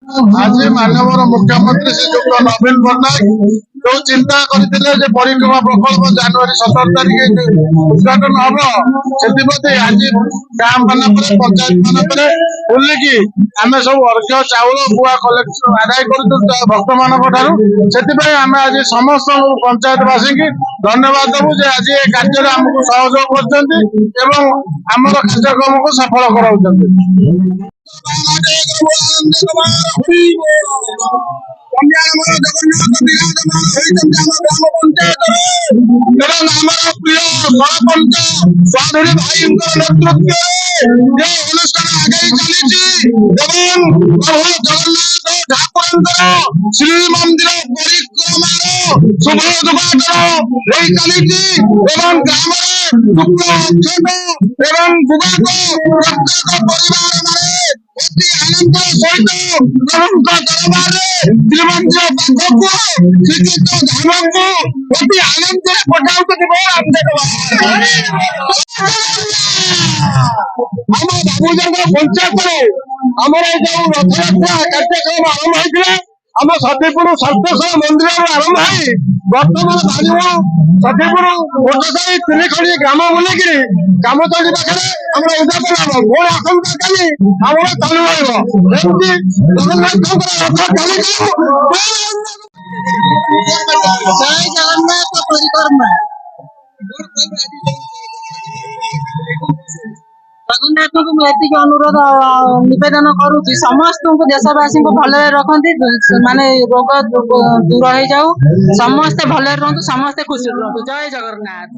आज मानवर मुख्यमंत्री श्रीजुक्त नवीन पट्टनायक जो चिंता करते परिक्रमा प्रकल्प जनवरी 17 तारिख उद्घाटन हम से आज गाँ मानक पंचायत मानक बुलिकी आम सब अर्घ्य चाउल गुआ कलेक्शन आदाय कर भक्त मान से आम आज समस्त पंचायतवासी की धन्यवाद देवु जे आज ये कार्य आमको सहयोग करम कार्यक्रम को सफल कराऊँ। प्रिय सरपंच चौधरी भाई नेतृत्व अनुष्ठान आगे चली प्रभु जगन्नाथ ठाकुर श्रीमंदिर परिक्रमा शुभ उद्घाटन चली ग्राम शुक्ल अक्षत गुगाक प्रत्येक परिवार अति आनंद सहित प्रभुଙ୍କ ଦରବାରରେ ଶ୍ରୀମନ୍ଦିର ପାଖକୁ ଶ୍ରୀକ୍ଷେତ୍ର ଧାମକୁ ଅତି ଆନନ୍ଦରେ ପଠାଉଛନ୍ତି ଆମ ବାବୁଜଙ୍କ ପଞ୍ଚାୟତରେ ଆମର ଯୋଉ ରଥଯାତ୍ରା କାର୍ଯ୍ୟକ୍ରମ ଆରମ୍ଭ ହୋଇଥିଲା ଆମ ସତୀପୁର ସନ୍ତୋଷ ମନ୍ଦିରରୁ ଆରମ୍ଭ ହୋଇ ବର୍ତ୍ତମାନ ବାଜିବ ସତୀପୁର ଗୋଟସାହି ତିନିଖଣ୍ଡି ଗ୍ରାମ ବୁଲିକିରି କାମଚଣ୍ଡୀ ପାଖରେ ଆମର ଉଦ୍ଯାପନ ହବ। ପୁଣି ଆସନ୍ତା କାଲି ଆମର ଚାଲୁ ରହିବ ଏମିତି ଜଗନ୍ନାଥଙ୍କର ରଥ ଚାଲିଯିବ। ଜୟ ଜଗନ୍ନାଥ ପରିକ୍ରମା जगन्नाथ को मुझे अनुरोध नवेदन करुच्ची समस्त देशवासी को भले रखती माने रोग दूर हो जाऊ समस्ते भले रुहतु समस्ते खुशी रुहतु। जय जगन्नाथ।